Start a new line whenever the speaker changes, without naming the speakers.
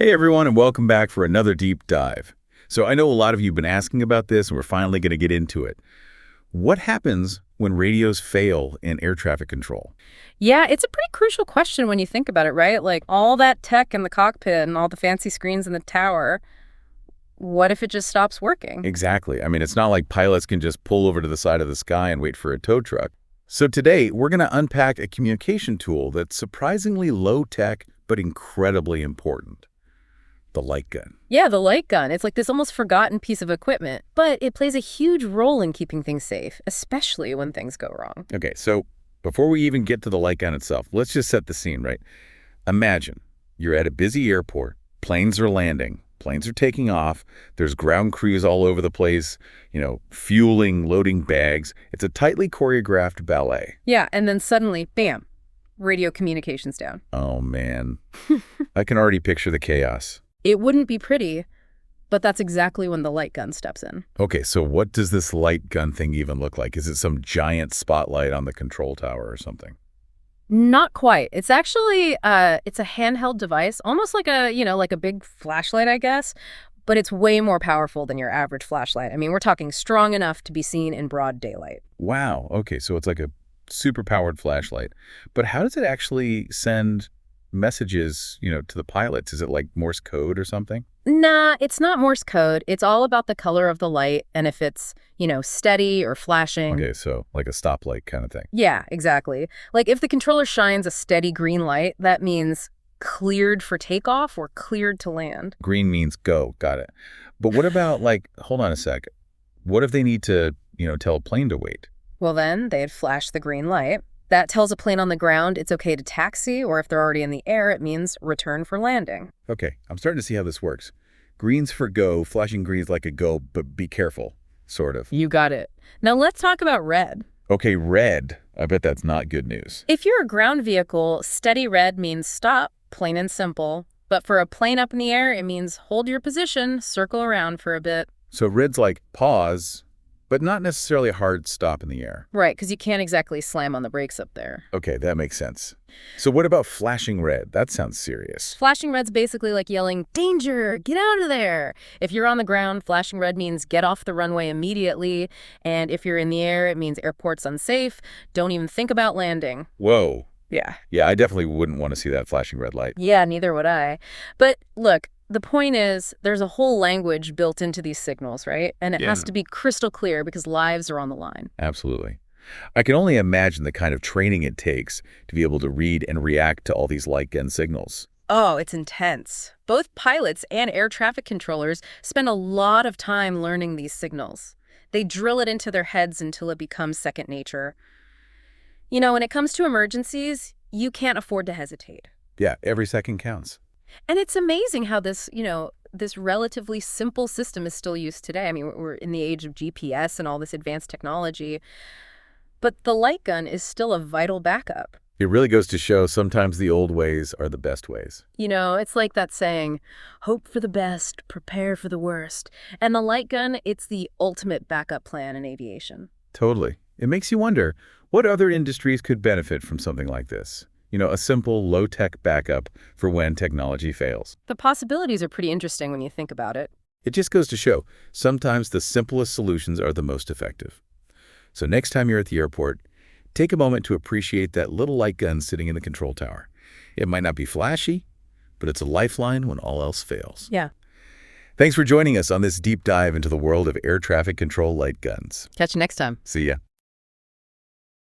Hey everyone, and welcome back for another deep dive. So I know a lot of you have been asking about this, and we're finally going to get into it. What happens when radios fail in air traffic control?
Yeah, it's a pretty crucial question when you think about it, right? Like all that tech in the cockpit and all the fancy screens in the tower, what if it just stops working?
Exactly. I mean, it's not like pilots can just pull over to the side of the sky and wait for a tow truck. So today, we're going to unpack a communication tool that's surprisingly low-tech but incredibly important: the light gun.
Yeah, the light gun. It's like this almost forgotten piece of equipment, but it plays a huge role in keeping things safe, especially when things go wrong.
Okay, so before we even get to the light gun itself, let's just set the scene, right? Imagine you're at a busy airport, planes are landing, planes are taking off, there's ground crews all over the place, fueling, loading bags. It's a tightly choreographed ballet.
Yeah, and then suddenly, bam, radio communications down.
Oh, man. I can already picture the chaos.
It wouldn't be pretty, but that's exactly when the light gun steps in.
Okay, so what does this light gun thing even look like? Is it some giant spotlight on the control tower or something?
Not quite. It's actually it's a handheld device, almost like like a big flashlight, I guess, but it's way more powerful than your average flashlight. I mean, we're talking strong enough to be seen in broad daylight.
Wow, okay, so it's like a super-powered flashlight. But how does it actually send messages, to the pilots? Is it like Morse code or something?
Nah, it's not Morse code. It's all about the color of the light and if it's steady or flashing.
Okay, so like a stoplight kind of thing.
Yeah, exactly. Like if the controller shines a steady green light, that means cleared for takeoff or cleared to land.
Green means go, got it. But what about hold on a sec. What if they need to, tell a plane to wait?
Well, then they'd flash the green light. That tells a plane on the ground it's okay to taxi, or if they're already in the air, it means return for landing.
Okay, I'm starting to see how this works. Green's for go, flashing green's like a go, but be careful, sort of.
You got it. Now let's talk about red.
Okay, red. I bet that's not good news.
If you're a ground vehicle, steady red means stop, plain and simple. But for a plane up in the air, it means hold your position, circle around for a bit.
So red's like pause, but not necessarily a hard stop in the air.
Right, because you can't exactly slam on the brakes up there.
Okay, that makes sense. So what about flashing red? That sounds serious.
Flashing red's basically like yelling, danger, get out of there. If you're on the ground, flashing red means get off the runway immediately. And if you're in the air, it means airport's unsafe. Don't even think about landing.
Whoa.
Yeah.
Yeah, I definitely wouldn't want to see that flashing red light.
Yeah, neither would I. But look, the point is there's a whole language built into these signals, right? And it has to be crystal clear because lives are on the line.
Absolutely. I can only imagine the kind of training it takes to be able to read and react to all these light gun signals.
Oh, it's intense. Both pilots and air traffic controllers spend a lot of time learning these signals. They drill it into their heads until it becomes second nature. When it comes to emergencies, you can't afford to hesitate.
Yeah, every second counts.
And it's amazing how this relatively simple system is still used today. I mean, we're in the age of GPS and all this advanced technology, but the light gun is still a vital backup.
It really goes to show sometimes the old ways are the best ways.
It's like that saying, hope for the best, prepare for the worst. And the light gun, it's the ultimate backup plan in aviation.
Totally. It makes you wonder, what other industries could benefit from something like this? A simple, low-tech backup for when technology fails.
The possibilities are pretty interesting when you think about it.
It just goes to show, sometimes the simplest solutions are the most effective. So next time you're at the airport, take a moment to appreciate that little light gun sitting in the control tower. It might not be flashy, but it's a lifeline when all else fails.
Yeah.
Thanks for joining us on this deep dive into the world of air traffic control light guns.
Catch you next time.
See ya.